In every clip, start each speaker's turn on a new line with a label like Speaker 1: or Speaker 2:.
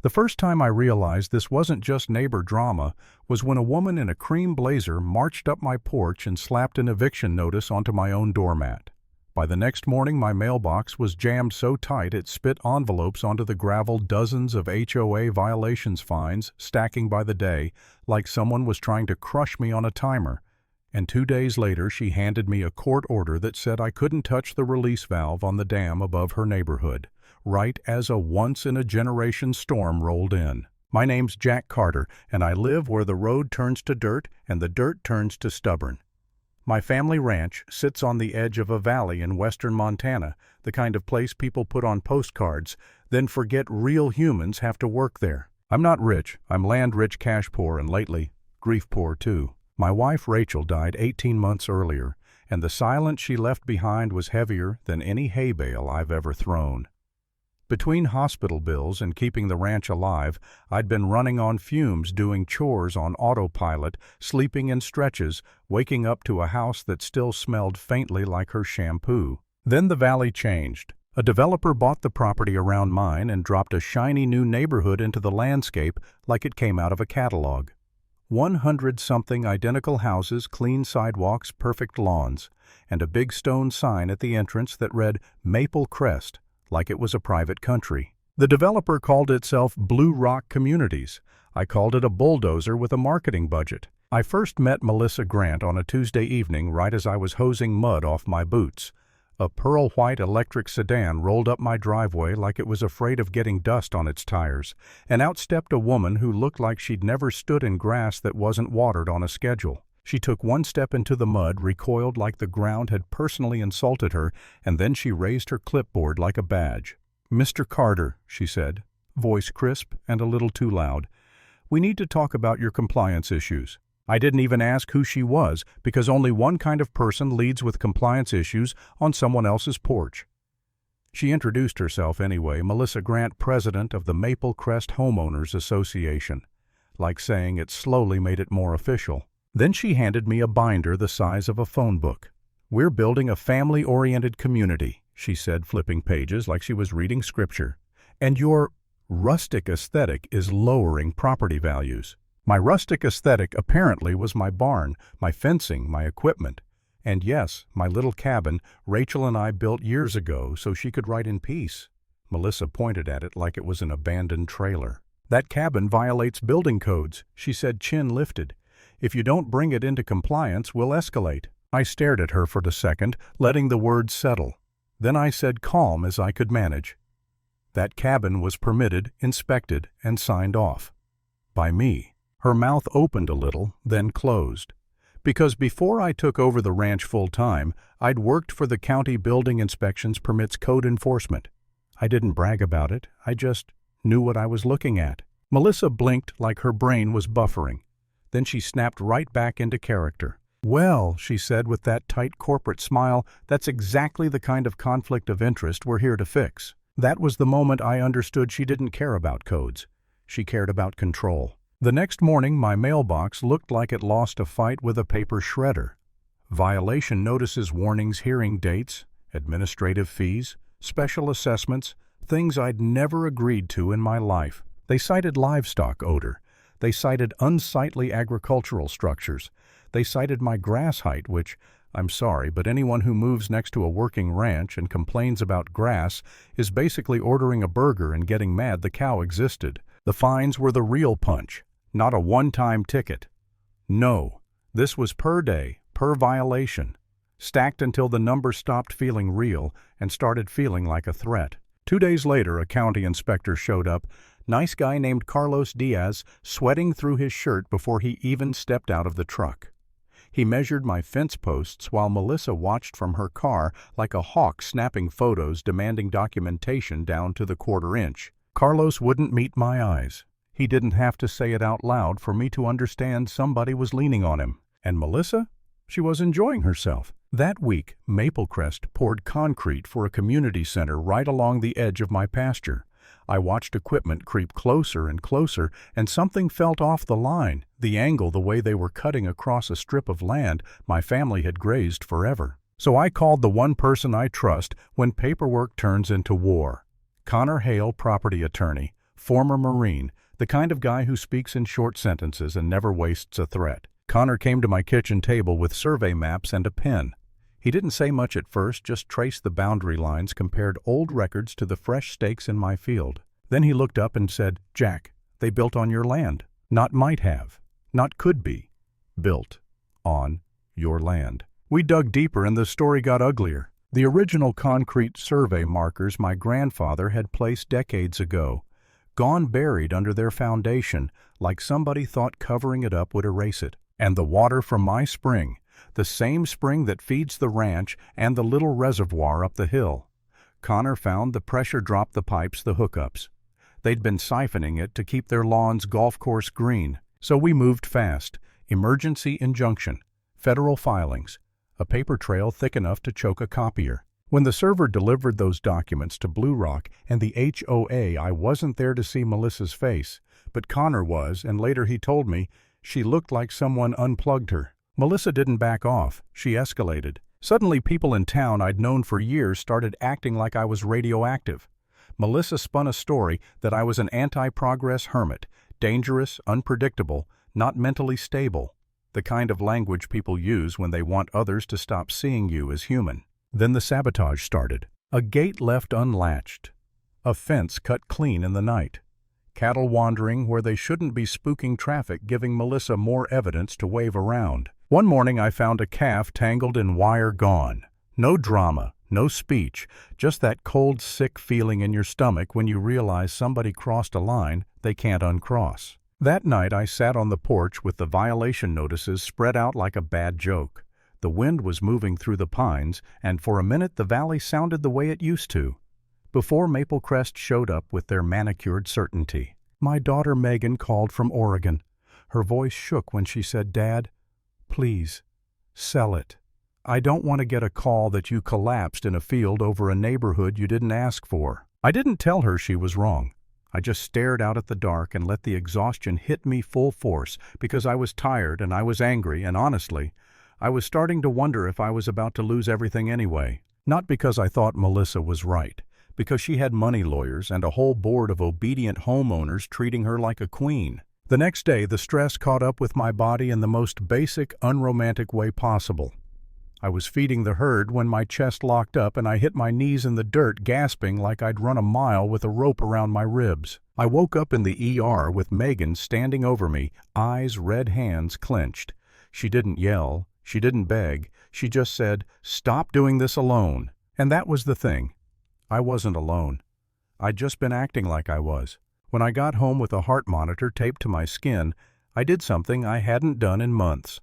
Speaker 1: The first time I realized this wasn't just neighbor drama was when a woman in a cream blazer marched up my porch and slapped an eviction notice onto my own doormat. By the next morning, my mailbox was jammed so tight it spit envelopes onto the gravel, dozens of HOA violations fines stacking by the day, like someone was trying to crush me on a timer. And 2 days later, she handed me a court order that said I couldn't touch the release valve on the dam above her neighborhood, right as a once-in-a-generation storm rolled in. My name's Jack Carter, and I live where the road turns to dirt and the dirt turns to stubborn. My family ranch sits on the edge of a valley in western Montana, the kind of place people put on postcards, then forget real humans have to work there. I'm not rich. I'm land-rich, cash-poor, and lately, grief-poor too. My wife Rachel died 18 months earlier, and the silence she left behind was heavier than any hay bale I've ever thrown. Between hospital bills and keeping the ranch alive, I'd been running on fumes, doing chores on autopilot, sleeping in stretches, waking up to a house that still smelled faintly like her shampoo. Then the valley changed. A developer bought the property around mine and dropped a shiny new neighborhood into the landscape like it came out of a catalog. 100-something identical houses, clean sidewalks, perfect lawns, and a big stone sign at the entrance that read Maple Crest, like it was a private country. The developer called itself Blue Rock Communities. I called it a bulldozer with a marketing budget. I first met Melissa Grant on a Tuesday evening right as I was hosing mud off my boots. A pearl-white electric sedan rolled up my driveway like it was afraid of getting dust on its tires, and out stepped a woman who looked like she'd never stood in grass that wasn't watered on a schedule. She took one step into the mud, recoiled like the ground had personally insulted her, and then she raised her clipboard like a badge. "Mr. Carter," she said, voice crisp and a little too loud, "we need to talk about your compliance issues." I didn't even ask who she was, because only one kind of person leads with compliance issues on someone else's porch. She introduced herself anyway, Melissa Grant, president of the Maple Crest Homeowners Association, like saying it slowly made it more official. Then she handed me a binder the size of a phone book. "We're building a family-oriented community," she said, flipping pages like she was reading scripture. "And your rustic aesthetic is lowering property values." My rustic aesthetic apparently was my barn, my fencing, my equipment. And yes, my little cabin Rachel and I built years ago so she could write in peace. Melissa pointed at it like it was an abandoned trailer. "That cabin violates building codes," she said, chin lifted. "If you don't bring it into compliance, we'll escalate." I stared at her for a second, letting the words settle. Then I said, calm as I could manage, "That cabin was permitted, inspected, and signed off. By me." Her mouth opened a little, then closed. Because before I took over the ranch full-time, I'd worked for the county building inspections permits code enforcement. I didn't brag about it, I just knew what I was looking at. Melissa blinked like her brain was buffering. Then she snapped right back into character. "Well," she said with that tight corporate smile, "that's exactly the kind of conflict of interest we're here to fix." That was the moment I understood she didn't care about codes. She cared about control. The next morning, my mailbox looked like it lost a fight with a paper shredder. Violation notices, warnings, hearing dates, administrative fees, special assessments, things I'd never agreed to in my life. They cited livestock odor. They cited unsightly agricultural structures. They cited my grass height, which, I'm sorry, but anyone who moves next to a working ranch and complains about grass is basically ordering a burger and getting mad the cow existed. The fines were the real punch, not a one-time ticket. No, this was per day, per violation, stacked until the number stopped feeling real and started feeling like a threat. 2 days later, a county inspector showed up, nice guy named Carlos Diaz, sweating through his shirt before he even stepped out of the truck. He measured my fence posts while Melissa watched from her car like a hawk snapping photos demanding documentation down to the quarter-inch. Carlos wouldn't meet my eyes. He didn't have to say it out loud for me to understand somebody was leaning on him. And Melissa? She was enjoying herself. That week, Maple Crest poured concrete for a community center right along the edge of my pasture. I watched equipment creep closer and closer, and something felt off the line, the angle, the way they were cutting across a strip of land my family had grazed forever. So I called the one person I trust when paperwork turns into war. Connor Hale, property attorney, former Marine, the kind of guy who speaks in short sentences and never wastes a threat. Connor came to my kitchen table with survey maps and a pen. He didn't say much at first, just traced the boundary lines, compared old records to the fresh stakes in my field. Then he looked up and said, "Jack, they built on your land. Not might have, not could be. Built on your land." We dug deeper and the story got uglier. The original concrete survey markers my grandfather had placed decades ago, gone buried under their foundation like somebody thought covering it up would erase it. And the water from my spring, the same spring that feeds the ranch and the little reservoir up the hill. Connor found the pressure dropped the pipes, the hookups. They'd been siphoning it to keep their lawn's golf course green. So we moved fast. Emergency injunction, federal filings, a paper trail thick enough to choke a copier. When the server delivered those documents to Blue Rock and the HOA, I wasn't there to see Melissa's face, but Connor was, and later he told me she looked like someone unplugged her. Melissa didn't back off. She escalated. Suddenly people in town I'd known for years started acting like I was radioactive. Melissa spun a story that I was an anti-progress hermit, dangerous, unpredictable, not mentally stable, the kind of language people use when they want others to stop seeing you as human. Then the sabotage started. A gate left unlatched. A fence cut clean in the night. Cattle wandering where they shouldn't be, spooking traffic, giving Melissa more evidence to wave around. One morning I found a calf tangled in wire, gone. No drama, no speech, just that cold, sick feeling in your stomach when you realize somebody crossed a line they can't uncross. That night I sat on the porch with the violation notices spread out like a bad joke. The wind was moving through the pines, and for a minute the valley sounded the way it used to, before Maple Crest showed up with their manicured certainty. My daughter Megan called from Oregon. Her voice shook when she said, "Dad, please, sell it. I don't want to get a call that you collapsed in a field over a neighborhood you didn't ask for." I didn't tell her she was wrong. I just stared out at the dark and let the exhaustion hit me full force, because I was tired and I was angry, and honestly, I was starting to wonder if I was about to lose everything anyway. Not because I thought Melissa was right, because she had money lawyers and a whole board of obedient homeowners treating her like a queen. The next day, the stress caught up with my body in the most basic, unromantic way possible. I was feeding the herd when my chest locked up and I hit my knees in the dirt, gasping like I'd run a mile with a rope around my ribs. I woke up in the ER with Megan standing over me, eyes red, hands clenched. She didn't yell, she didn't beg, she just said, "Stop doing this alone." And that was the thing. I wasn't alone. I'd just been acting like I was. When I got home with a heart monitor taped to my skin, I did something I hadn't done in months.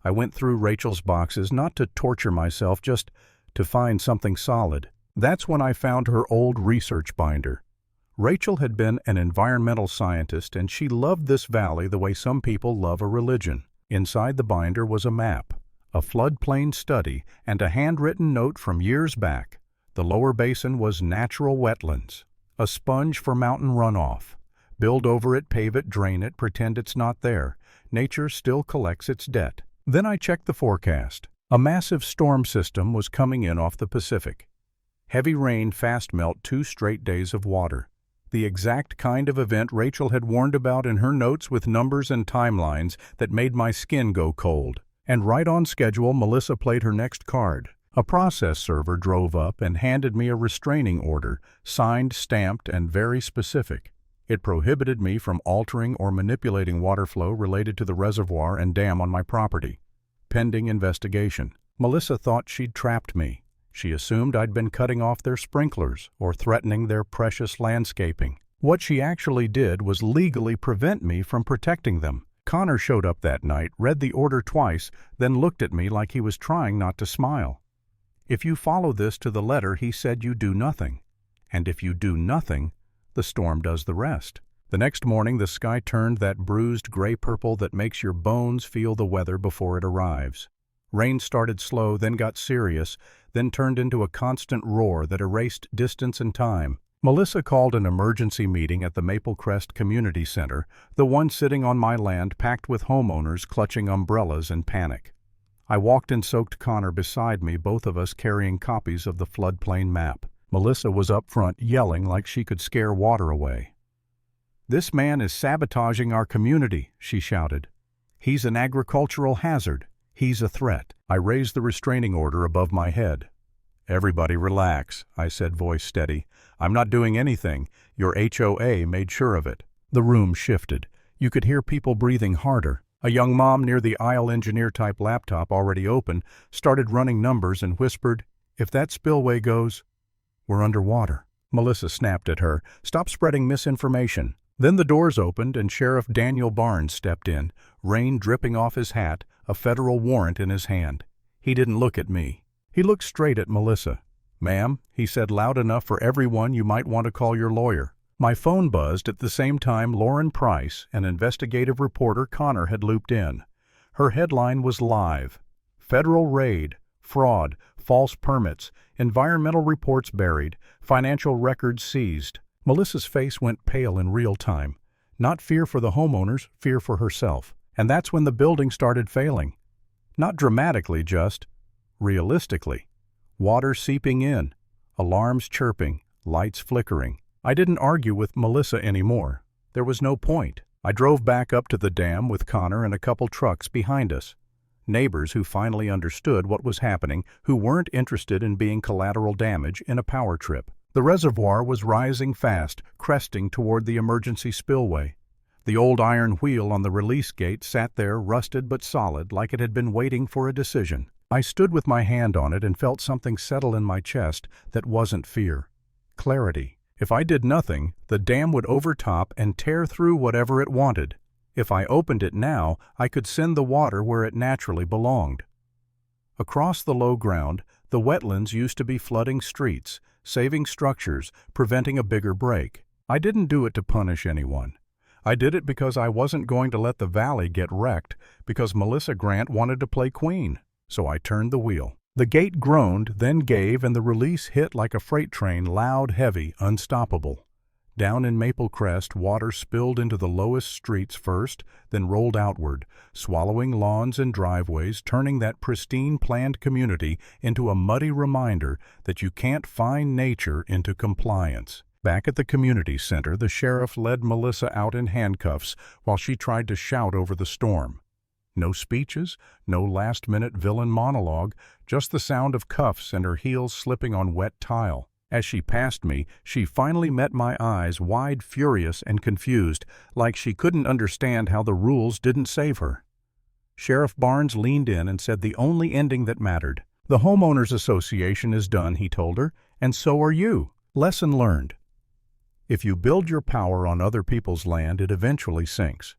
Speaker 1: I went through Rachel's boxes, not to torture myself, just to find something solid. That's when I found her old research binder. Rachel had been an environmental scientist, and she loved this valley the way some people love a religion. Inside the binder was a map, a floodplain study, and a handwritten note from years back. The lower basin was natural wetlands, a sponge for mountain runoff. Build over it, pave it, drain it, pretend it's not there. Nature still collects its debt. Then I checked the forecast. A massive storm system was coming in off the Pacific. Heavy rain, fast melt, 2 straight days of water. The exact kind of event Rachel had warned about in her notes, with numbers and timelines that made my skin go cold. And right on schedule, Melissa played her next card. A process server drove up and handed me a restraining order, signed, stamped, and very specific. It prohibited me from altering or manipulating water flow related to the reservoir and dam on my property. Pending investigation. Melissa thought she'd trapped me. She assumed I'd been cutting off their sprinklers or threatening their precious landscaping. What she actually did was legally prevent me from protecting them. Connor showed up that night, read the order twice, then looked at me like he was trying not to smile. "If you follow this to the letter," he said, "you do nothing. And if you do nothing, the storm does the rest." The next morning the sky turned that bruised gray-purple that makes your bones feel the weather before it arrives. Rain started slow, then got serious, then turned into a constant roar that erased distance and time. Melissa called an emergency meeting at the Maple Crest Community Center, the one sitting on my land, packed with homeowners clutching umbrellas in panic. I walked in, soaked Connor beside me, both of us carrying copies of the floodplain map. Melissa was up front, yelling like she could scare water away. "This man is sabotaging our community," she shouted. "He's an agricultural hazard. He's a threat." I raised the restraining order above my head. "Everybody relax," I said, voice steady. "I'm not doing anything. Your HOA made sure of it." The room shifted. You could hear people breathing harder. A young mom near the aisle engineer-type laptop already open started running numbers and whispered, "If that spillway goes, we're underwater." Melissa snapped at her, "Stop spreading misinformation." Then the doors opened and Sheriff Daniel Barnes stepped in, rain dripping off his hat, a federal warrant in his hand. He didn't look at me. He looked straight at Melissa. "Ma'am," he said loud enough for everyone, "you might want to call your lawyer." My phone buzzed at the same time Lauren Price, an investigative reporter Connor had looped in. Her headline was live. "Federal raid, fraud, false permits, environmental reports buried, financial records seized." Melissa's face went pale in real time. Not fear for the homeowners, fear for herself. And that's when the building started failing. Not dramatically, just realistically. Water seeping in, alarms chirping, lights flickering. I didn't argue with Melissa anymore. There was no point. I drove back up to the dam with Connor and a couple trucks behind us. Neighbors who finally understood what was happening, who weren't interested in being collateral damage in a power trip. The reservoir was rising fast, cresting toward the emergency spillway. The old iron wheel on the release gate sat there, rusted but solid, like it had been waiting for a decision. I stood with my hand on it and felt something settle in my chest that wasn't fear. Clarity. If I did nothing, the dam would overtop and tear through whatever it wanted. If I opened it now, I could send the water where it naturally belonged. Across the low ground, the wetlands used to be flooding streets, saving structures, preventing a bigger break. I didn't do it to punish anyone. I did it because I wasn't going to let the valley get wrecked, because Melissa Grant wanted to play queen. So I turned the wheel. The gate groaned, then gave, and the release hit like a freight train, loud, heavy, unstoppable. Down in Maple Crest, water spilled into the lowest streets first, then rolled outward, swallowing lawns and driveways, turning that pristine planned community into a muddy reminder that you can't find nature into compliance. Back at the community center, the sheriff led Melissa out in handcuffs while she tried to shout over the storm. No speeches, no last-minute villain monologue, just the sound of cuffs and her heels slipping on wet tile. As she passed me, she finally met my eyes, wide, furious, and confused, like she couldn't understand how the rules didn't save her. Sheriff Barnes leaned in and said the only ending that mattered. "The Homeowners Association is done," he told her, "and so are you. Lesson learned. If you build your power on other people's land, it eventually sinks.